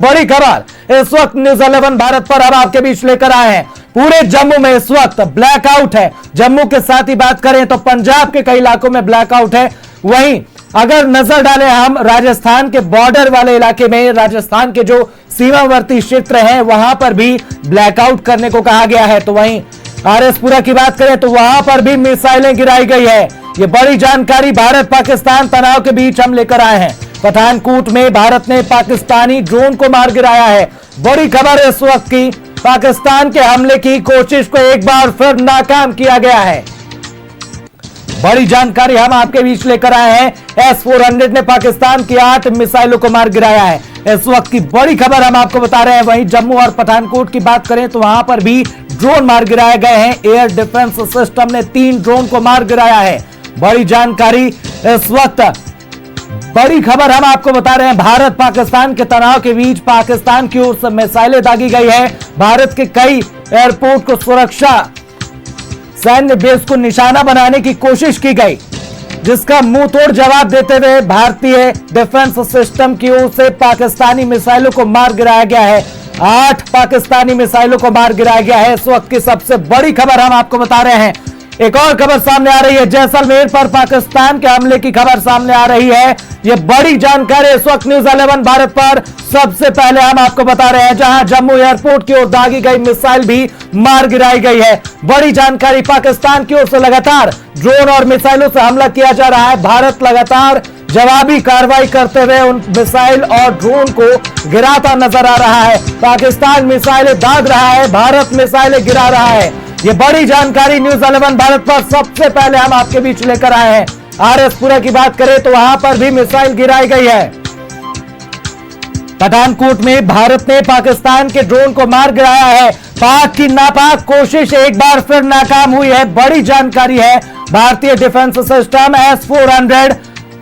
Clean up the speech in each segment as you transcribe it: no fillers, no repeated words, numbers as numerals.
बड़ी खबर इस वक्त न्यूज़ 11 भारत पर हम आपके बीच लेकर आए हैं। पूरे जम्मू में इस वक्त ब्लैकआउट है। जम्मू के साथ ही बात करें तो पंजाब के कई इलाकों में ब्लैकआउट है। वहीं अगर नजर डालें हम राजस्थान के बॉर्डर वाले इलाके में, राजस्थान के जो सीमावर्ती क्षेत्र हैं वहां पर भी ब्लैकआउट करने को कहा गया है। तो वहीं आरएसपुरा की बात करें तो वहां पर भी मिसाइलें गिराई गई है। ये बड़ी जानकारी भारत पाकिस्तान तनाव के बीच हम लेकर आए हैं। पठानकोट में भारत ने पाकिस्तानी ड्रोन को मार गिराया है। बड़ी खबर इस वक्त की, पाकिस्तान के हमले की कोशिश को एक बार फिर नाकाम किया गया है। बड़ी जानकारी हम आपके बीच लेकर आए हैं। S-400 ने पाकिस्तान की 8 मिसाइलों को मार गिराया है। इस वक्त की बड़ी खबर हम आपको बता रहे हैं। वहीं जम्मू और पठानकोट की बात करें तो वहां पर भी ड्रोन मार गिराए गए हैं। एयर डिफेंस सिस्टम ने 3 ड्रोन को मार गिराया है। बड़ी जानकारी इस वक्त, बड़ी खबर हम आपको बता रहे हैं। भारत पाकिस्तान के तनाव के बीच पाकिस्तान की ओर से मिसाइलें दागी गई है। भारत के कई एयरपोर्ट को सुरक्षा सैन्य बेस को निशाना बनाने की कोशिश की गई, जिसका मुंह तोड़ जवाब देते हुए भारतीय डिफेंस सिस्टम की ओर से पाकिस्तानी मिसाइलों को मार गिराया गया है। 8 पाकिस्तानी मिसाइलों को मार गिराया गया है। इस वक्त की सबसे बड़ी खबर हम आपको बता रहे हैं। एक और खबर सामने आ रही है। जैसलमेर पर पाकिस्तान के हमले की खबर सामने आ रही है। यह बड़ी जानकारी इस वक्त न्यूज़ 11 भारत पर सबसे पहले हम आपको बता रहे हैं, जहां जम्मू एयरपोर्ट की ओर दागी गई मिसाइल भी मार गिराई गई है। बड़ी जानकारी, पाकिस्तान की ओर से लगातार ड्रोन और मिसाइलों से हमला किया जा रहा है। भारत लगातार जवाबी कार्रवाई करते हुए उन मिसाइल और ड्रोन को गिराता नजर आ रहा है। पाकिस्तान मिसाइलें दाग रहा है, भारत मिसाइलें गिरा रहा है। ये बड़ी जानकारी न्यूज़ 11 भारत पर सबसे पहले हम आपके बीच लेकर आए हैं। आरएसपुरा की बात करें तो वहां पर भी मिसाइल गिराई गई है। पठानकोट में भारत ने पाकिस्तान के ड्रोन को मार गिराया है। पाक की नापाक कोशिश एक बार फिर नाकाम हुई है। बड़ी जानकारी है। भारतीय डिफेंस सिस्टम S-400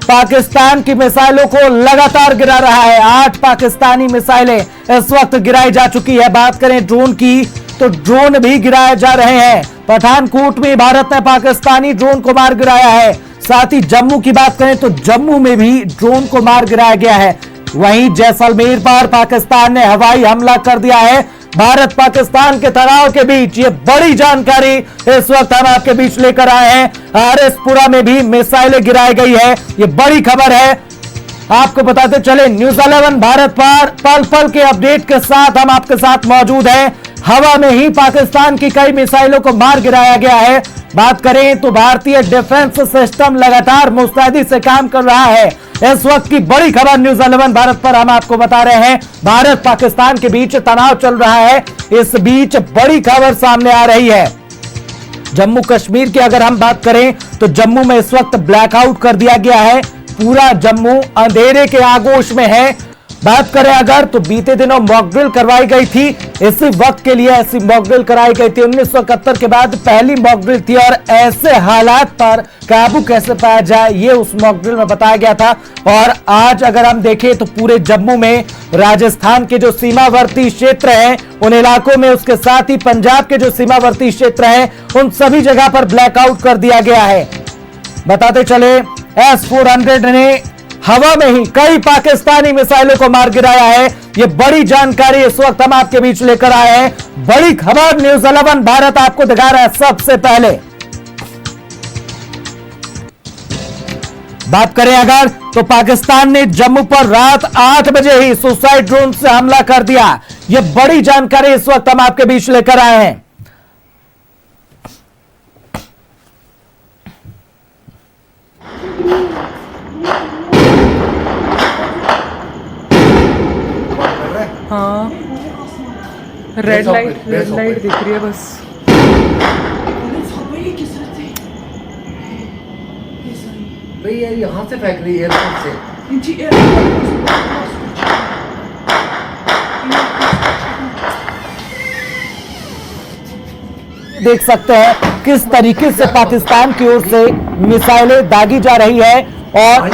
पाकिस्तान की मिसाइलों को लगातार गिरा रहा है। 8 पाकिस्तानी मिसाइलें इस वक्त गिराई जा चुकी है। बात करें ड्रोन की तो ड्रोन भी गिराए जा रहे हैं। पठानकोट में भारत ने पाकिस्तानी ड्रोन को मार गिराया है। साथ ही जम्मू की बात करें तो जम्मू में भी ड्रोन को मार गिराया गया है। वहीं जैसलमेर पर पाकिस्तान ने हवाई हमला कर दिया है। भारत पाकिस्तान के तनाव के बीच ये बड़ी जानकारी इस वक्त हम आपके बीच लेकर आए हैं। आरएसपुरा में भी मिसाइलें गिराई गई है। ये बड़ी खबर है। आपको बताते चले, न्यूज़ 11 भारत पर पल पल के अपडेट के साथ हम आपके साथ मौजूद हैं। हवा में ही पाकिस्तान की कई मिसाइलों को मार गिराया गया है। बात करें तो भारतीय डिफेंस सिस्टम लगातार मुस्तैदी से काम कर रहा है। इस वक्त की बड़ी खबर न्यूज़ 11 भारत पर हम आपको बता रहे हैं। भारत पाकिस्तान के बीच तनाव चल रहा है। इस बीच बड़ी खबर सामने आ रही है। जम्मू कश्मीर की अगर हम बात करें तो जम्मू में इस वक्त ब्लैकआउट कर दिया गया है। पूरा जम्मू अंधेरे के आगोश में है। बात करें अगर तो बीते दिनों मॉकड्रिल करवाई गई थी। इसी वक्त के लिए ऐसी मॉकड्रिल कराई गई थी। 1971 के बाद पहली मॉकड्रिल थी और ऐसे हालात पर काबू कैसे पाया जाए ये उस मॉकड्रिल में बताया गया था। और आज अगर हम देखें तो पूरे जम्मू में राजस्थान के जो सीमावर्ती क्षेत्र हैं उन इलाकों में, उसके साथ ही पंजाब के जो सीमावर्ती क्षेत्र हैं उन सभी जगह पर ब्लैकआउट कर दिया गया है। बताते चले, S-400 ने हवा में ही कई पाकिस्तानी मिसाइलों को मार गिराया है। ये बड़ी जानकारी इस वक्त हम आपके बीच लेकर आए हैं। बड़ी खबर न्यूज़ 11 भारत आपको दिखा रहा है सबसे पहले। बात करें अगर तो पाकिस्तान ने जम्मू पर रात 8 बजे ही सुसाइड ड्रोन से हमला कर दिया। ये बड़ी जानकारी इस वक्त हम आपके बीच लेकर आए हैं। हाँ, रेड लाइट दिख रही है बस। भैया यहाँ से फेंक रही है एयरपोर्ट से। देख सकते हैं किस तरीके से पाकिस्तान की ओर से मिसाइलें दागी जा रही है। और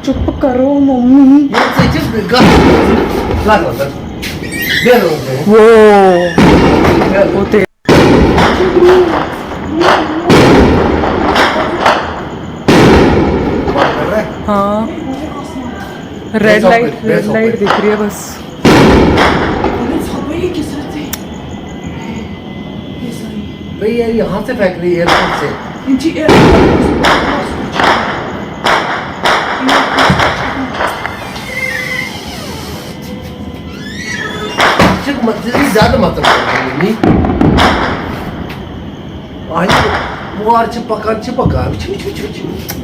चुप करो मम्मी। वो हाँ रेड लाइट दिख रही है बस भाई यार यहाँ से फेंक रही है एयरपोर्ट से। ज्यादा मतलब वो आर चिपका ओ गॉड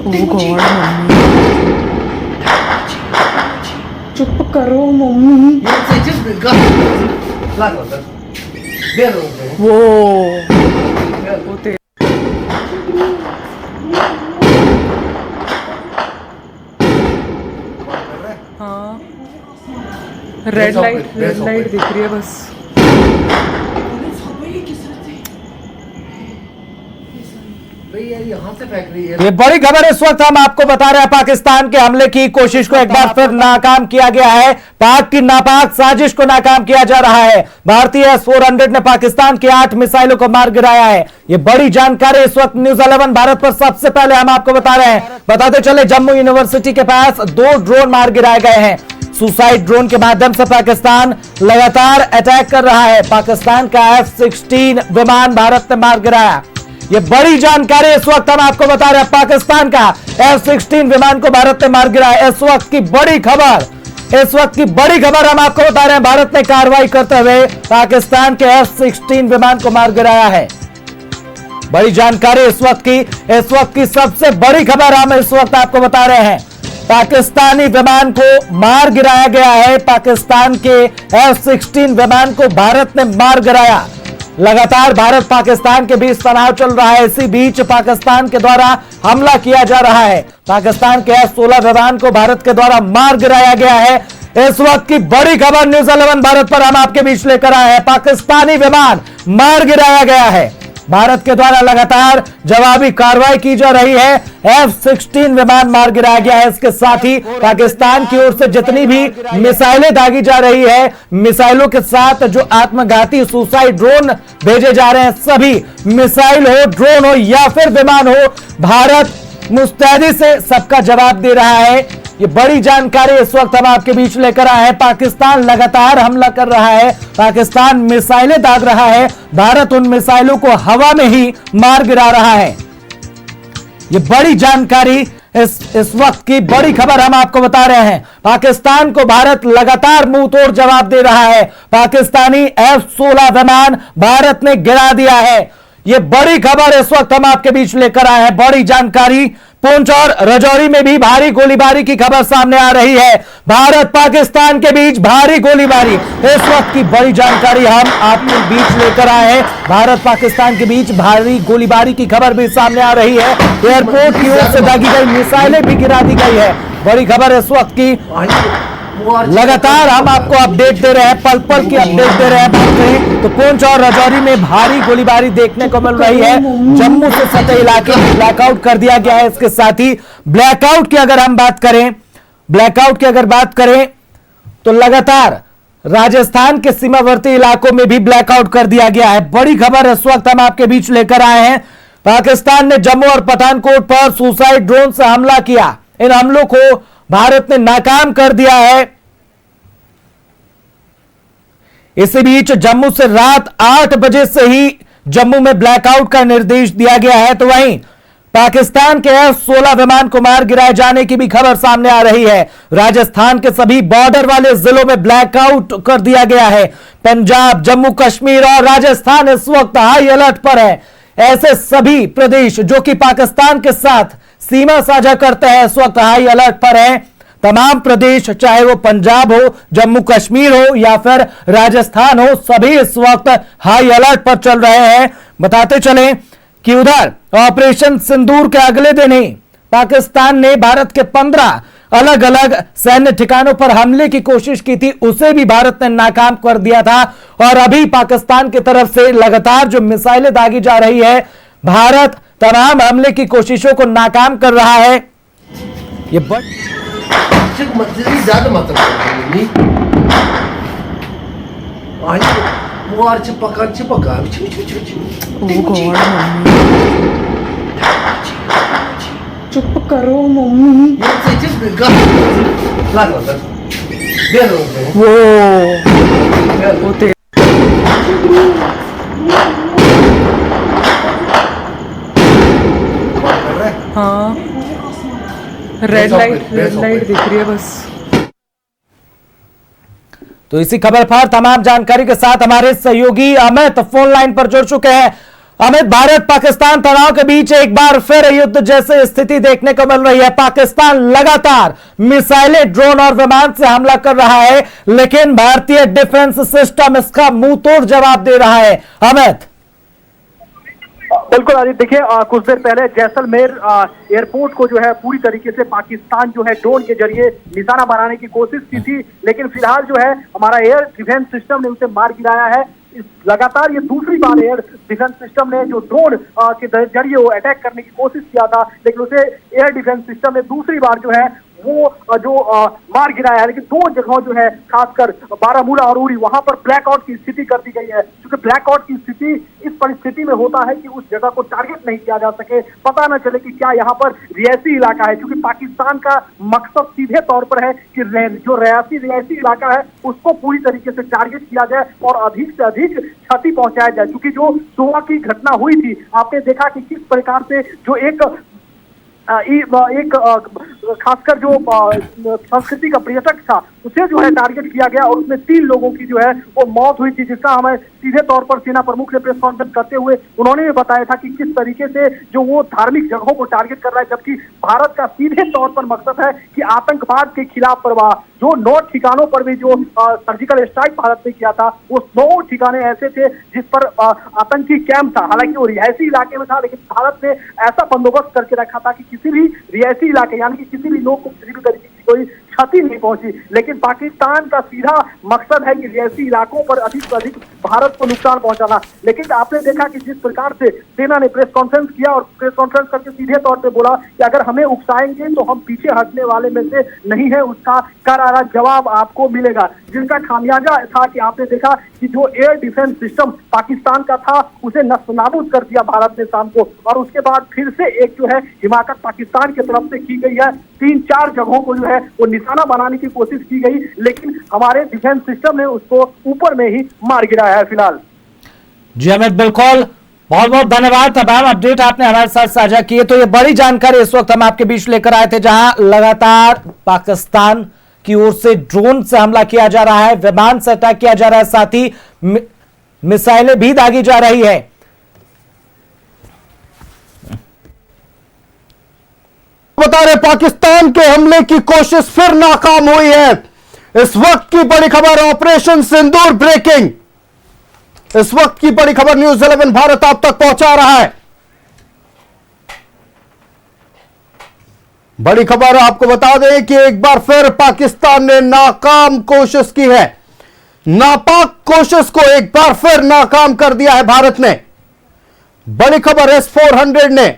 मम्मी चुप करो मम्मी वो हाँ रेड लाइट दिख रही है बस यहाँ से फेंक रही है। ये बड़ी खबर इस वक्त हम आपको बता रहे हैं। पाकिस्तान के हमले की कोशिश को एक बार फिर नाकाम किया गया है। पाक की नापाक साजिश को नाकाम किया जा रहा है। भारतीय S-400 ने पाकिस्तान की 8 मिसाइलों को मार गिराया है। ये बड़ी जानकारी इस वक्त न्यूज़ 11 भारत पर सबसे पहले हम आपको बता रहे हैं। बताते चले जम्मू यूनिवर्सिटी के पास 2 ड्रोन मार गिराए गए हैं। सुसाइड ड्रोन के माध्यम से पाकिस्तान लगातार अटैक कर रहा है। पाकिस्तान का F-16 विमान भारत ने मार गिराया। ये बड़ी जानकारी इस वक्त हम आपको बता रहे हैं। पाकिस्तान का F-16 विमान को भारत ने मार गिराया। इस वक्त की बड़ी खबर हम आपको बता रहे हैं। भारत ने कार्रवाई करते हुए पाकिस्तान के F-16 विमान को मार गिराया है। बड़ी जानकारी इस वक्त की सबसे बड़ी खबर हम इस वक्त आपको बता रहे हैं। पाकिस्तानी विमान को मार गिराया गया है। पाकिस्तान के F-16 विमान को भारत ने मार गिराया। लगातार भारत पाकिस्तान के बीच तनाव चल रहा है। इसी बीच पाकिस्तान के द्वारा हमला किया जा रहा है। पाकिस्तान के F-16 विमान को भारत के द्वारा मार गिराया गया है। इस वक्त की बड़ी खबर न्यूज़ 11 भारत पर हम आपके बीच लेकर आए हैं। पाकिस्तानी विमान मार गिराया गया है। भारत के द्वारा लगातार जवाबी कार्रवाई की जा रही है। F-16 विमान मार गिराया गया है। इसके साथ ही पाकिस्तान की ओर से जितनी भी मिसाइलें दागी जा रही है, मिसाइलों के साथ जो आत्मघाती सुसाइड ड्रोन भेजे जा रहे हैं, सभी मिसाइल हो, ड्रोन हो या फिर विमान हो, भारत मुस्तैदी से सबका जवाब दे रहा है। ये बड़ी जानकारी इस वक्त हम आपके बीच लेकर आए हैं। पाकिस्तान लगातार हमला कर रहा है। पाकिस्तान मिसाइलें दाग रहा है। भारत उन मिसाइलों को हवा में ही मार गिरा रहा है। ये बड़ी जानकारी इस वक्त की बड़ी खबर हम आपको बता रहे हैं। पाकिस्तान को भारत लगातार मुंह तोड़ जवाब दे रहा है। पाकिस्तानी F-16 विमान भारत ने गिरा दिया है। ये बड़ी खबर इस वक्त हम आपके बीच लेकर आए हैं। बड़ी जानकारी पुंछ और राजौरी में भी भारी गोलीबारी की खबर सामने आ रही है। भारत पाकिस्तान के बीच भारी गोलीबारी, इस वक्त की बड़ी जानकारी हम आपके बीच लेकर आए हैं। भारत पाकिस्तान के बीच भारी गोलीबारी की खबर भी सामने आ रही है। एयरपोर्ट की ओर से दागी गई मिसाइलें भी गिरा दी गई है। बड़ी खबर इस वक्त की लगातार हम आपको अपडेट दे रहे हैं, पल पल की अपडेट दे रहे हैं। बात करें तो पुंछ और राजौरी में भारी गोलीबारी देखने को मिल रही है। जम्मू से सटे इलाके में ब्लैकआउट कर दिया गया है। इसके साथ ही ब्लैकआउट की अगर बात करें तो लगातार राजस्थान के सीमावर्ती इलाकों में भी ब्लैकआउट कर दिया गया है। बड़ी खबर इस वक्त हम आपके बीच लेकर आए हैं। पाकिस्तान ने जम्मू और पठानकोट पर सुसाइड ड्रोन से हमला किया। इन हमलों को भारत ने नाकाम कर दिया है। इसी बीच जम्मू से रात 8 बजे से ही जम्मू में ब्लैकआउट का निर्देश दिया गया है। तो वहीं पाकिस्तान के F-16 विमान को मार गिराए जाने की भी खबर सामने आ रही है। राजस्थान के सभी बॉर्डर वाले जिलों में ब्लैकआउट कर दिया गया है। पंजाब, जम्मू कश्मीर और राजस्थान इस वक्त हाई अलर्ट पर है। ऐसे सभी प्रदेश जो कि पाकिस्तान के साथ सीमा साझा करते हैं, इस वक्त हाई अलर्ट पर है। तमाम प्रदेश, चाहे वो पंजाब हो, जम्मू कश्मीर हो या फिर राजस्थान हो, सभी इस वक्त हाई अलर्ट पर चल रहे हैं। बताते चले कि उधर ऑपरेशन सिंदूर के अगले दिन ही पाकिस्तान ने भारत के 15 अलग अलग सैन्य ठिकानों पर हमले की कोशिश की थी। उसे भी भारत ने नाकाम कर दिया था। और अभी पाकिस्तान की तरफ से लगातार जो मिसाइलें दागी जा रही है, भारत तमाम हमले की कोशिशों को नाकाम कर रहा है। ये ज्यादा मतलब वो आर चिपका ओ गॉड मम्मी चुप करो मम्मी। ये चुप ला दो सर, दे दो उसे। वो ते कर रहा है। हाँ, रेड लाइट दिख रही है बस। तो इसी खबर पर तमाम जानकारी के साथ हमारे सहयोगी अमित फोन लाइन पर जुड़ चुके हैं। अमित, भारत पाकिस्तान तनाव के बीच एक बार फिर युद्ध जैसी स्थिति देखने को मिल रही है। पाकिस्तान लगातार मिसाइलें, ड्रोन और विमान से हमला कर रहा है, लेकिन भारतीय डिफेंस सिस्टम इसका मुंह तोड़ जवाब दे रहा है। अमित, बिल्कुल आदित्य, देखिए कुछ देर पहले जैसलमेर एयरपोर्ट को जो है पूरी तरीके से पाकिस्तान जो है ड्रोन के जरिए निशाना बनाने की कोशिश की थी, लेकिन फिलहाल जो है हमारा एयर डिफेंस सिस्टम ने उसे मार गिराया है। लगातार ये दूसरी बार एयर डिफेंस सिस्टम ने जो ड्रोन के जरिए वो अटैक करने की कोशिश किया था, लेकिन उसे एयर डिफेंस सिस्टम ने दूसरी बार जो है वो जो मार गिराया है। लेकिन दो जगहों जो है खासकर बारामूला और उरी, वहां पर ब्लैकआउट की स्थिति कर दी गई है, क्योंकि ब्लैकआउट की स्थिति इस परिस्थिति में होता है कि उस जगह को टारगेट नहीं किया जा सके, पता न चले कि क्या यहाँ पर रियासी इलाका है, क्योंकि पाकिस्तान का मकसद सीधे तौर पर है कि जो रियासी इलाका है उसको पूरी तरीके से टारगेट किया जाए और अधिक से अधिक क्षति पहुंचाया जाए। क्योंकि जो सुबह की घटना हुई थी, आपने देखा कि किस प्रकार से जो एक खासकर जो संस्कृति का पर्यटक था उसे जो है टारगेट किया गया और उसमें 3 लोगों की जो है वो मौत हुई थी, जिसका हमें सीधे तौर पर सेना प्रमुख ने प्रेस कॉन्फ्रेंस करते हुए उन्होंने भी बताया था कि किस तरीके से जो वो धार्मिक जगहों को टारगेट कर रहा है, जबकि भारत का सीधे तौर पर मकसद है कि आतंकवाद के खिलाफ प्रवाह, जो 9 ठिकानों पर भी जो सर्जिकल स्ट्राइक भारत ने किया था, वो 9 ठिकाने ऐसे थे जिस पर आतंकी कैंप था। हालांकि वो रिहायशी इलाके में था, लेकिन भारत ने ऐसा बंदोबस्त करके रखा था कि किसी भी रिहायशी इलाके यानी कि किसी भी लोग को किसी भी तरीके की कोई क्षति नहीं पहुंची। लेकिन पाकिस्तान का सीधा मकसद है कि रिहायशी इलाकों पर अधिक से अधिक भारत को नुकसान पहुंचाना। लेकिन आपने देखा कि जिस प्रकार से सेना ने प्रेस कॉन्फ्रेंस किया और प्रेस कॉन्फ्रेंस करके सीधे तौर पे बोला कि अगर हमें उकसाएंगे तो हम पीछे हटने वाले में से नहीं है, उसका करारा जवाब आपको मिलेगा। जिनका खामियाजा था कि आपने देखा कि जो एयर डिफेंस सिस्टम पाकिस्तान का था उसे नस्तनाबूद कर दिया भारत ने शाम को, और उसके बाद फिर से एक जो है हिमाकत पाकिस्तान की तरफ से की गई है। 3-4 जगहों को जो है वो निशाना बनाने की कोशिश की गई, लेकिन हमारे डिफेंस सिस्टम ने उसको ऊपर में ही मार गिराया है फिलहाल। जी अमित, बिल्कुल, बहुत बहुत धन्यवाद। तमाम अपडेट आपने हमारे साथ साझा किए। तो ये बड़ी जानकारी इस वक्त हम आपके बीच लेकर आए थे, जहां लगातार पाकिस्तान की ओर से ड्रोन से हमला किया जा रहा है, विमान से अटैक किया जा रहा है, साथ ही मिसाइलें भी दागी जा रही है। बता रहे पाकिस्तान के हमले की कोशिश फिर नाकाम हुई है। इस वक्त की बड़ी खबर, ऑपरेशन सिंदूर ब्रेकिंग। इस वक्त की बड़ी खबर न्यूज़ 11 भारत आप तक पहुंचा रहा है। बड़ी खबर आपको बता दें कि एक बार फिर पाकिस्तान ने नाकाम कोशिश की है। नापाक कोशिश को एक बार फिर नाकाम कर दिया है भारत ने। बड़ी खबर, S-400 ने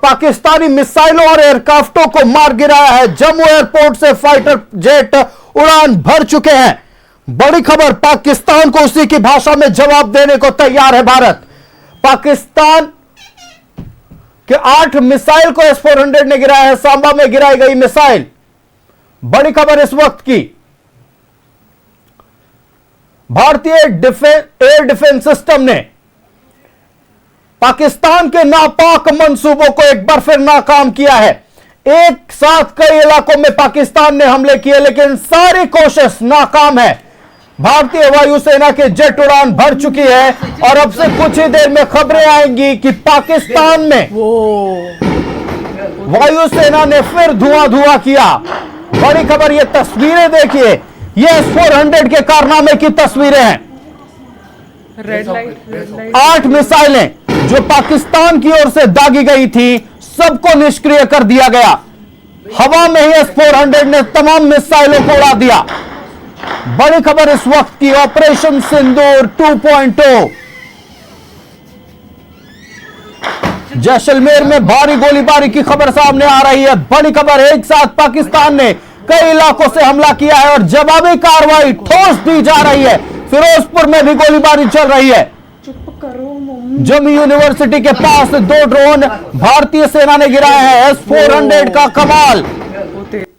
पाकिस्तानी मिसाइलों और एयरक्राफ्टों को मार गिराया है। जम्मू एयरपोर्ट से फाइटर जेट उड़ान भर चुके हैं। बड़ी खबर, पाकिस्तान को उसी की भाषा में जवाब देने को तैयार है भारत। पाकिस्तान के 8 मिसाइल को S-400 ने गिराया है, सांबा में गिराई गई मिसाइल। बड़ी खबर इस वक्त की, भारतीय एयर डिफेंस सिस्टम ने पाकिस्तान के नापाक मंसूबों को एक बार फिर नाकाम किया है। एक साथ कई इलाकों में पाकिस्तान ने हमले किए, लेकिन सारी कोशिश नाकाम है। भारतीय वायुसेना के जेट उड़ान भर चुकी है और अब से कुछ ही देर में खबरें आएंगी कि पाकिस्तान में वायुसेना ने फिर धुआं किया। बड़ी खबर, ये तस्वीरें देखिए, ये S-400 के कारनामे की तस्वीरें हैं। रेड लाइट 8 मिसाइलें जो पाकिस्तान की ओर से दागी गई थी, सबको निष्क्रिय कर दिया गया। हवा में ही S-400 ने तमाम मिसाइलों को उड़ा दिया। बड़ी खबर इस वक्त की, ऑपरेशन सिंदूर 2.0। जैसलमेर में भारी गोलीबारी की खबर सामने आ रही है। बड़ी खबर, एक साथ पाकिस्तान ने कई इलाकों से हमला किया है और जवाबी कार्रवाई ठोस दी जा रही है। फिरोजपुर में भी गोलीबारी चल रही है। चुप करो मम्मी। जम्मू यूनिवर्सिटी के पास 2 ड्रोन भारतीय सेना ने गिराए हैं। S-400 का कमाल,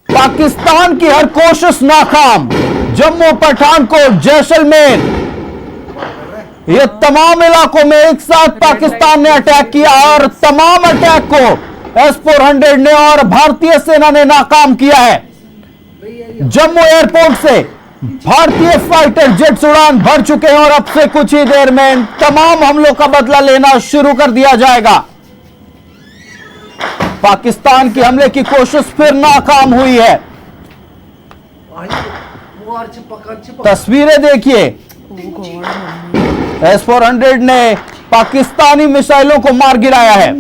पाकिस्तान की हर कोशिश नाकाम। जम्मू, पठानकोट, जैसलमेर, ये तमाम इलाकों में एक साथ पाकिस्तान ने अटैक किया और तमाम अटैक को S-400 ने और भारतीय सेना ने नाकाम किया है। जम्मू एयरपोर्ट से भारतीय फाइटर जेट्स उड़ान भर चुके हैं और अब से कुछ ही देर में इन तमाम हमलों का बदला लेना शुरू कर दिया जाएगा। पाकिस्तान की हमले की कोशिश फिर नाकाम हुई है। तस्वीरें देखिए, S-400 ने पाकिस्तानी मिसाइलों को मार गिराया है।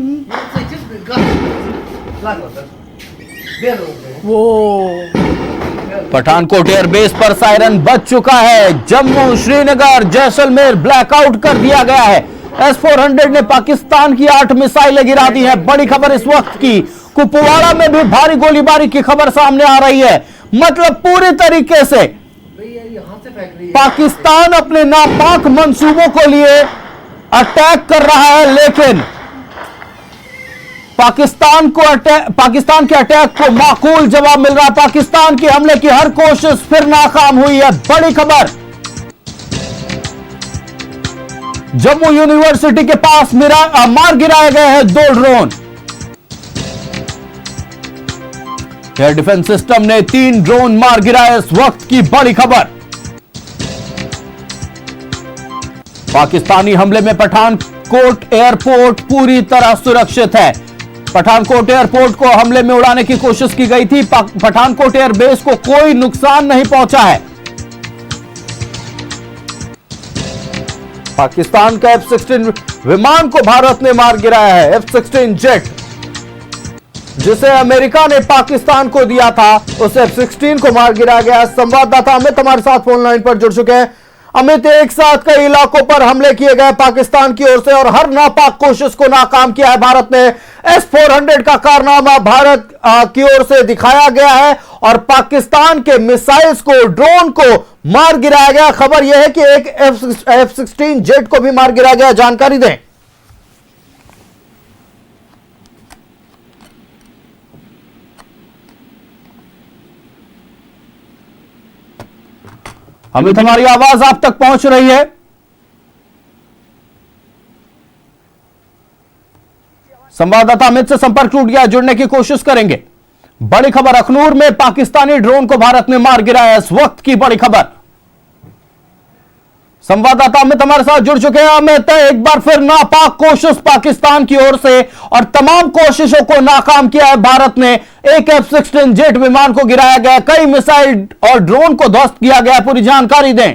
पठानकोट एयरबेस पर सायरन बज चुका है। जम्मू, श्रीनगर, जैसलमेर ब्लैकआउट कर दिया गया है। S-400 ने पाकिस्तान की 8 मिसाइलें गिरा दी हैं। बड़ी खबर इस वक्त की, कुपवाड़ा में भी भारी गोलीबारी की खबर सामने आ रही है। मतलब पूरी तरीके से पाकिस्तान अपने नापाक मंसूबों को लिए अटैक कर रहा है, लेकिन पाकिस्तान के अटैक को माकूल जवाब मिल रहा है। पाकिस्तान की हमले की हर कोशिश फिर नाकाम हुई है। बड़ी खबर, जम्मू यूनिवर्सिटी के पास मार गिराए गए हैं 2 ड्रोन। एयर डिफेंस सिस्टम ने 3 ड्रोन मार गिराए। इस वक्त की बड़ी खबर, पाकिस्तानी हमले में पठानकोट एयरपोर्ट पूरी तरह सुरक्षित है। पठानकोट एयरपोर्ट को हमले में उड़ाने की कोशिश की गई थी। पठानकोट एयरबेस को कोई नुकसान नहीं पहुंचा है। पाकिस्तान का F-16 विमान को भारत ने मार गिराया है। F-16 जेट जिसे अमेरिका ने पाकिस्तान को दिया था, उस F-16 को मार गिराया गया। संवाददाता अमित हमारे साथ फोन लाइन पर जुड़ चुके हैं। अमित, एक साथ कई इलाकों पर हमले किए गए पाकिस्तान की ओर से और हर नापाक कोशिश को नाकाम किया है भारत ने। S-400 का कारनामा भारत की ओर से दिखाया गया है और पाकिस्तान के मिसाइल्स को, ड्रोन को मार गिराया गया। खबर यह है कि एक F-16 जेट को भी मार गिराया गया। जानकारी दें। अमित, हमारी आवाज आप तक पहुंच रही है? संवाददाता अमित से संपर्क टूट गया, जुड़ने की कोशिश करेंगे। बड़ी खबर, अखनूर में पाकिस्तानी ड्रोन को भारत ने मार गिराया। इस वक्त की बड़ी खबर, संवाददाता अमित हमारे साथ जुड़ चुके हैं। अमित, एक बार फिर नापाक कोशिश पाकिस्तान की ओर से और तमाम कोशिशों को नाकाम किया है भारत ने। एक F-16 जेट विमान को गिराया गया, कई मिसाइल और ड्रोन को ध्वस्त किया गया। पूरी जानकारी दें।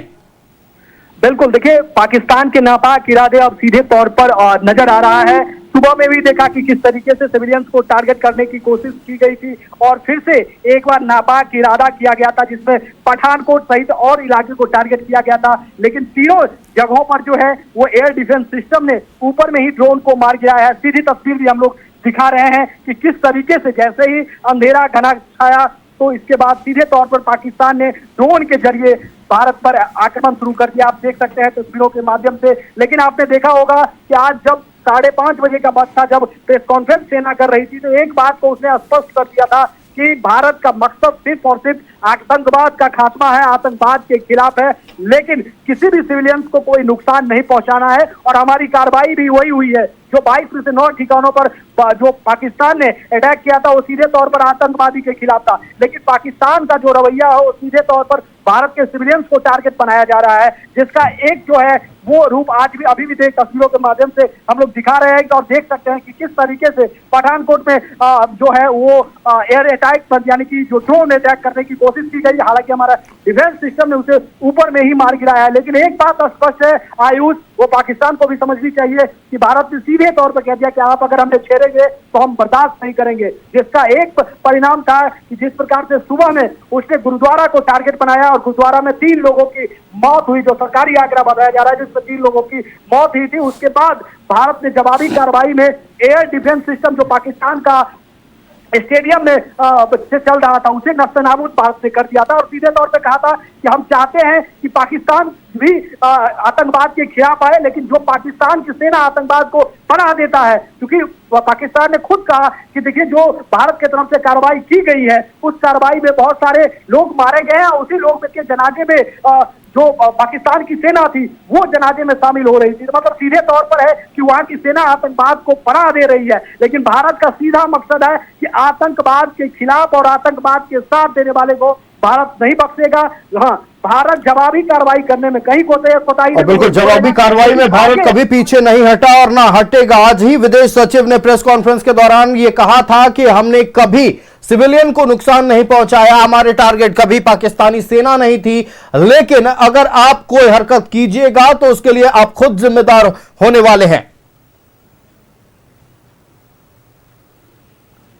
बिल्कुल, देखिए, पाकिस्तान के नापाक इरादे अब सीधे तौर पर नजर आ रहा है। सुबह में भी देखा कि किस तरीके से सिविलियंस को टारगेट करने की कोशिश की गई थी और फिर से एक बार नापाक इरादा किया गया था, जिसमें पठानकोट सहित और इलाके को टारगेट किया गया था। लेकिन तीनों जगहों पर जो है वो एयर डिफेंस सिस्टम ने ऊपर में ही ड्रोन को मार गिराया है। सीधी तस्वीर भी हम लोग दिखा रहे हैं कि किस तरीके से जैसे ही अंधेरा घना छाया तो इसके बाद सीधे तौर पर पाकिस्तान ने ड्रोन के जरिए भारत पर आक्रमण शुरू कर दिया। आप देख सकते हैं तस्वीरों के माध्यम से। लेकिन आपने देखा होगा कि आज जब 5:30 बजे का वक्त था, जब प्रेस कॉन्फ्रेंस सेना कर रही थी, तो एक बात को उसने स्पष्ट कर दिया था कि भारत का मकसद सिर्फ और सिर्फ आतंकवाद का खात्मा है, आतंकवाद के खिलाफ है, लेकिन किसी भी सिविलियंस को कोई नुकसान नहीं पहुंचाना है। और हमारी कार्रवाई भी वही हुई है। जो 22 में से 9 ठिकानों पर जो पाकिस्तान ने अटैक किया था वो सीधे तौर पर आतंकवादी के खिलाफ था। लेकिन पाकिस्तान का जो रवैया है वो सीधे तौर पर भारत के सिविलियंस को टारगेट बनाया जा रहा है, जिसका एक जो है वो रूप आज भी अभी भी तस्वीरों के माध्यम से हम लोग दिखा रहे हैं और देख सकते हैं कि किस तरीके से पठानकोट में जो है वो एयर अटैक पर, यानी कि जो ड्रोन अटैक करने की कोशिश की गई। हालांकि हमारा डिफेंस सिस्टम ने उसे ऊपर में ही मार गिराया है। लेकिन एक बात स्पष्ट है, आयुष, वो पाकिस्तान को भी समझनी चाहिए कि भारत ने सीधे तौर पर कह दिया कि आप अगर हमें छेड़ेंगे तो हम बर्दाश्त नहीं करेंगे। जिसका एक परिणाम था कि जिस प्रकार से सुबह में उसने गुरुद्वारा को टारगेट बनाया और गुरुद्वारा में 3 लोगों की मौत हुई, जो सरकारी आंकड़ा बताया जा रहा है, जिसमें 3 लोगों की मौत हुई थी। उसके बाद भारत ने जवाबी कार्रवाई में एयर डिफेंस सिस्टम जो पाकिस्तान का स्टेडियम में से चल रहा था उसे नस्तनाबूद भारत ने कर दिया था और सीधे तौर पे कहा था कि हम चाहते हैं कि पाकिस्तान भी आतंकवाद के खिलाफ आए, लेकिन जो पाकिस्तान की सेना आतंकवाद को पनाह देता है, क्योंकि पाकिस्तान ने खुद कहा कि देखिए जो भारत की तरफ से कार्रवाई की गई है उस कार्रवाई में बहुत सारे लोग मारे गए हैं, उसी लोग के जनाजे में जो पाकिस्तान की सेना थी वो जनाजे में शामिल हो रही थी। तो मतलब सीधे तौर पर है कि वहां की सेना आतंकवाद को पनाह दे रही है, लेकिन भारत का सीधा मकसद है कि आतंकवाद के खिलाफ और आतंकवाद के साथ देने वाले को भारत नहीं बख्शेगा। हाँ, भारत जवाबी कार्रवाई करने में कहीं कोताही और बिल्कुल जवाबी कार्रवाई में भारत कभी पीछे नहीं हटा और ना हटेगा। आज ही विदेश सचिव ने प्रेस कॉन्फ्रेंस के दौरान ये कहा था कि हमने कभी सिविलियन को नुकसान नहीं पहुंचाया, हमारे टारगेट कभी पाकिस्तानी सेना नहीं थी, लेकिन अगर आप कोई हरकत कीजिएगा तो उसके लिए आप खुद जिम्मेदार होने वाले हैं।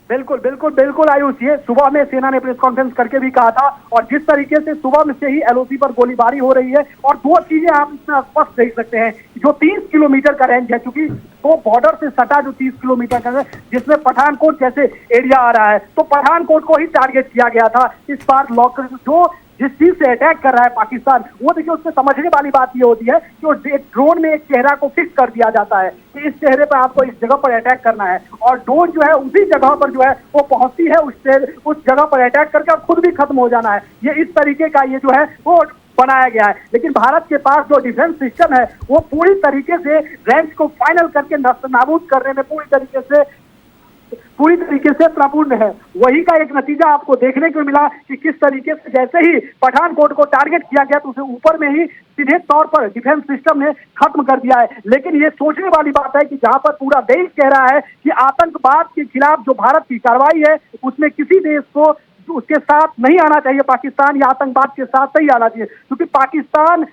बिल्कुल बिल्कुल बिल्कुल आयुष, ये सुबह में सेना ने प्रेस कॉन्फ्रेंस करके भी कहा था और जिस तरीके से सुबह में से ही एलओसी पर गोलीबारी हो रही है और दो चीजें आप इसमें स्पष्ट देख सकते हैं। जो 30 किलोमीटर का रेंज है, क्योंकि वो बॉर्डर से सटा जो 30 किलोमीटर का है जिसमें पठानकोट जैसे एरिया आ रहा है, तो पठानकोट को ही टारगेट किया गया था इस बार। लॉक जो जिस चीज से अटैक कर रहा है पाकिस्तान, वो देखिए उसमें समझने वाली बात ये होती है कि एक ड्रोन में एक चेहरा को फिक्स कर दिया जाता है कि इस चेहरे पर आपको इस जगह पर अटैक करना है, और ड्रोन जो है उसी जगह पर जो है वो पहुंचती है उस जगह पर अटैक करके और खुद भी खत्म हो जाना है। ये इस तरीके का ये जो है वो बनाया गया है, लेकिन भारत के पास जो डिफेंस सिस्टम है वो पूरी तरीके से रेंज को फाइनल करके नस्तनाबूद करने में पूरी तरीके से प्रपूर्ण है। वही का एक नतीजा आपको देखने को मिला कि किस तरीके से जैसे ही पठानकोट को टारगेट किया गया तो उसे ऊपर में ही सीधे तौर पर डिफेंस सिस्टम ने खत्म कर दिया है। लेकिन ये सोचने वाली बात है कि जहां पर पूरा देश कह रहा है कि आतंकवाद के खिलाफ जो भारत की कार्रवाई है उसमें किसी देश को उसके साथ नहीं आना चाहिए, पाकिस्तान या आतंकवाद के साथ नहीं आना चाहिए, क्योंकि पाकिस्तान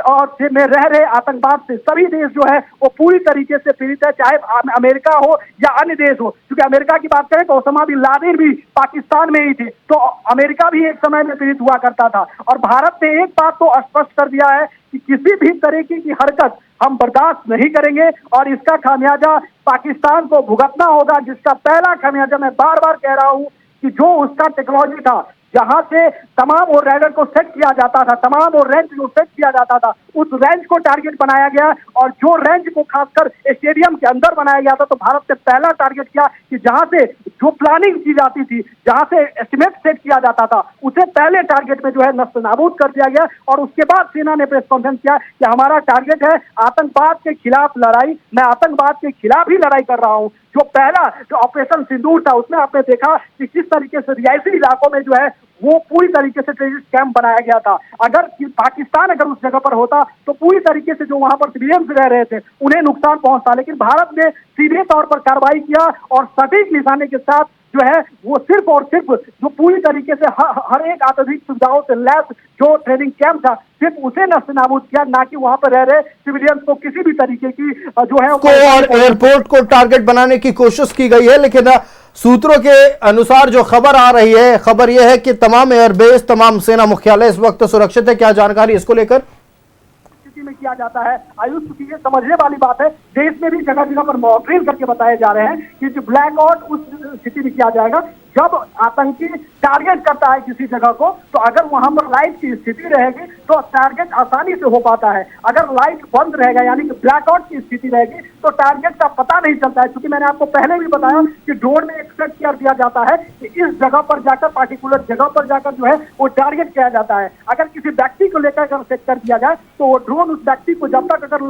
और में रह रहे आतंकवाद से सभी देश जो है वो पूरी तरीके से पीड़ित है, चाहे अमेरिका हो या अन्य देश हो। क्योंकि अमेरिका की बात करें तो ओसामा बिन लादेन भी पाकिस्तान में ही थे, तो अमेरिका भी एक समय में पीड़ित हुआ करता था। और भारत ने एक बात तो स्पष्ट कर दिया है कि किसी भी तरीके की हरकत हम बर्दाश्त नहीं करेंगे और इसका खामियाजा पाकिस्तान को भुगतना होगा, जिसका पहला खामियाजा मैं बार बार कह रहा हूं कि जो उसका टेक्नोलॉजी था, जहां से तमाम और रैडर को सेट किया जाता था, तमाम और रेंज को सेट किया जाता था, उस रेंज को टारगेट बनाया गया और जो रेंज को खासकर स्टेडियम के अंदर बनाया गया था, तो भारत ने पहला टारगेट किया कि जहां से जो प्लानिंग की जाती थी, जहां से एस्टिमेट सेट किया जाता था, उसे पहले टारगेट में जो है नस्तनाबूद कर दिया गया। और उसके बाद सेना ने प्रेस कॉन्फ्रेंस किया कि हमारा टारगेट है आतंकवाद के खिलाफ लड़ाई, मैं आतंकवाद के खिलाफ ही लड़ाई कर रहा हूं। जो पहला जो ऑपरेशन सिंदूर था उसमें आपने देखा कि किस तरीके से रिहायशी इलाकों में जो है वो पूरी तरीके से टेररिस्ट कैंप बनाया गया था। अगर पाकिस्तान अगर उस जगह पर होता तो पूरी तरीके से जो वहां पर सिविलियंस रह रहे थे उन्हें नुकसान पहुंचता, लेकिन भारत ने सीधे तौर पर कार्रवाई किया और सटीक निशाने के साथ जो है वो सिर्फ और सिर्फ जो पूरी तरीके से हर एक आधुनिक सुविधाओं से लैस जो ट्रेनिंग कैंप था सिर्फ उसे नस्तनाबूद किया, ना कि वहां पर रह रहे सिविलियंस को किसी भी तरीके की जो है और एयरपोर्ट को टारगेट बनाने की कोशिश की गई है। लेकिन सूत्रों के अनुसार जो खबर आ रही है, खबर यह है कि तमाम एयरबेस, तमाम सेना मुख्यालय इस वक्त सुरक्षित है। क्या जानकारी इसको लेकर में किया जाता है आयुष? ये समझने वाली बात है, देश में भी जगह जगह पर मॉनिटरिंग करके बताए जा रहे हैं कि जो ब्लैकआउट उस स्थिति में किया जाएगा जब आतंकी टारगेट करता है किसी जगह को, तो अगर वहां पर लाइट की स्थिति रहेगी तो टारगेट आसानी से हो पाता है। अगर लाइट बंद रहेगा यानी कि ब्लैकआउट की स्थिति रहेगी तो टारगेट का पता नहीं चलता है, क्योंकि मैंने आपको पहले भी बताया कि ड्रोन में एक सेट कर दिया जाता है कि इस जगह पर जाकर पार्टिकुलर जगह पर जाकर जो है वो टारगेट किया जाता है। अगर किसी व्यक्ति को लेकर अगर सेट कर दिया जाए तो वो ड्रोन उस व्यक्ति को जब तक अगर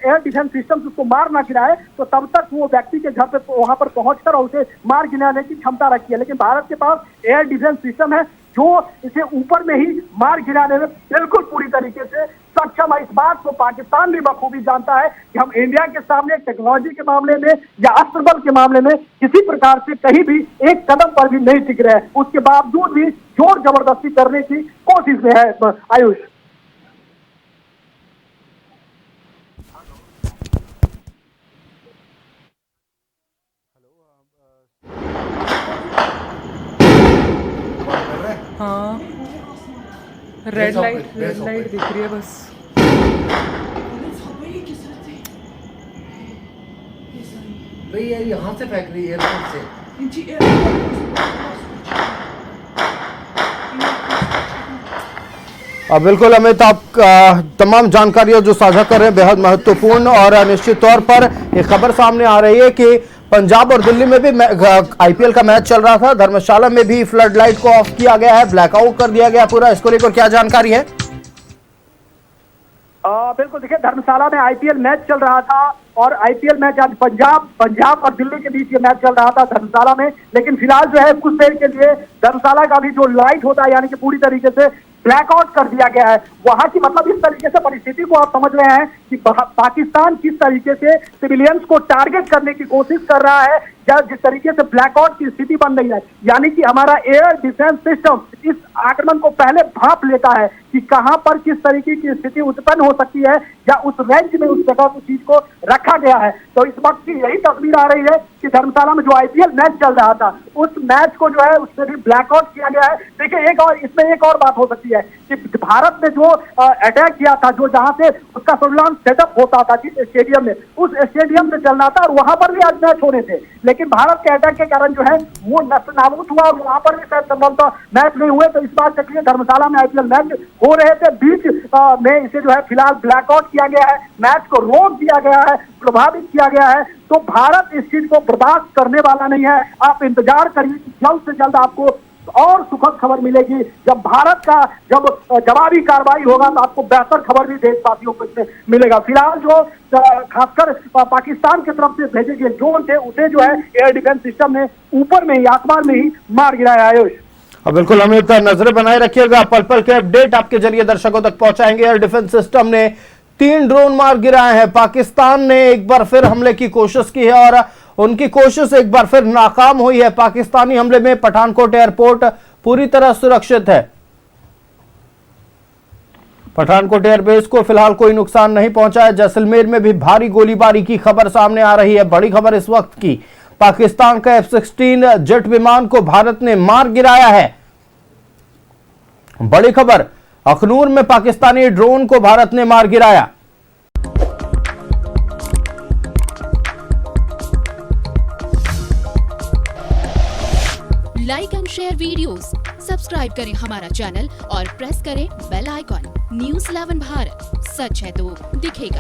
एयर डिफेंस सिस्टम उसको मार ना गिराए तो तब तक वो व्यक्ति के घर पे वहां पर पहुंचकर उसे मार गिराने की क्षमता रखती है। लेकिन भारत के पास एयर डिफेंस सिस्टम है जो इसे ऊपर में ही मार गिराने में बिल्कुल पूरी तरीके से सक्षम है। इस बात को पाकिस्तान भी बखूबी जानता है कि हम इंडिया के सामने टेक्नोलॉजी के मामले में या अस्त्र बल के मामले में किसी प्रकार से कहीं भी एक कदम पर भी नहीं टिक रहे, उसके बावजूद भी जोर जबरदस्ती करने की कोशिश में है। आयुष, हाँ, रेड लाइट दिख रही है बस। भाई यार यहाँ से फेंक रही है एयरपोर्ट से। बिल्कुल अमित, आप तमाम जानकारियां जो साझा कर रहे हैं बेहद महत्वपूर्ण, और निश्चित तौर पर एक खबर सामने आ रही है कि पंजाब और दिल्ली में भी आईपीएल का मैच चल रहा था, धर्मशाला में भी फ्लड लाइट को ऑफ किया गया है, ब्लैकआउट कर दिया गया पूरा। इसको लेकर क्या जानकारी है? बिल्कुल, देखिए धर्मशाला में आईपीएल मैच चल रहा था और आईपीएल मैच आज पंजाब और दिल्ली के बीच ये मैच चल रहा था धर्मशाला में। लेकिन फिलहाल जो है कुछ देर के लिए धर्मशाला का भी जो लाइट होता है यानी कि पूरी तरीके से ब्लैकआउट कर दिया गया है। वहां की मतलब इस तरीके से परिस्थिति को आप समझ रहे हैं कि पाकिस्तान किस तरीके से सिविलियंस को टारगेट करने की कोशिश कर रहा है, या जिस तरीके से ब्लैकआउट की स्थिति बन रही है, यानी कि हमारा एयर डिफेंस सिस्टम इस आक्रमण को पहले भांप लेता है कि कहां पर किस तरीके की स्थिति उत्पन्न हो सकती है, या उस रेंज में उस जगह उस चीज को रखा गया है। तो इस वक्त की यही तस्वीर आ रही है कि धर्मशाला में जो आईपीएल मैच चल रहा था उस मैच को जो है उसमें भी ब्लैकआउट किया गया है। देखिए इसमें एक और बात हो सकती है कि भारत ने जो अटैक किया था, जो जहां से उसका संविधान सेटअप होता था जिस स्टेडियम में, उस स्टेडियम से चलना था और वहां पर भी आज मैच होने थे, लेकिन भारत के अटैक के कारण जो है वो नस्तनाबूद हुआ और वहां पर भी शायद संभवतः मैच नहीं हुए। तो इस बात के लिए धर्मशाला में आईपीएल मैच हो रहे थे, बीच में इसे जो है फिलहाल ब्लैकआउट किया गया है, मैच को रोक दिया गया है, प्रभावित किया गया है। तो भारत इस चीज को बर्दाश्त करने वाला नहीं है। आप इंतजार करिए कि जल्द से जल्द आपको और सुखद खबर मिलेगी। जब भारत का जब जवाबी कार्रवाई होगा तो आपको बेहतर खबर भी देशवासियों को इससे मिलेगा। फिलहाल जो खासकर पाकिस्तान की तरफ से भेजे गए ड्रोन थे उसे जो है एयर डिफेंस सिस्टम ने ऊपर में ही आसमान में ही मार गिराया। आयुष, बिल्कुल अमित, नजरें बनाए रखिएगा, पल पल के अपडेट आपके जरिए दर्शकों तक पहुंचाएंगे। एयर डिफेंस सिस्टम ने 3 ड्रोन मार गिराए हैं। पाकिस्तान ने एक बार फिर हमले की कोशिश की है और उनकी कोशिश एक बार फिर नाकाम हुई है। पाकिस्तानी हमले में पठानकोट एयरपोर्ट पूरी तरह सुरक्षित है। पठानकोट एयरबेस को फिलहाल कोई नुकसान नहीं पहुंचा है। जैसलमेर में भी भारी गोलीबारी की खबर सामने आ रही है। बड़ी खबर इस वक्त की, पाकिस्तान का F-16 जेट विमान को भारत ने मार गिराया है। बड़ी खबर, अखनूर में पाकिस्तानी ड्रोन को भारत ने मार गिराया। Like and share videos, subscribe करें हमारा चैनल और प्रेस करें बेल आइकॉन। न्यूज़ 11 भारत, सच है तो दिखेगा।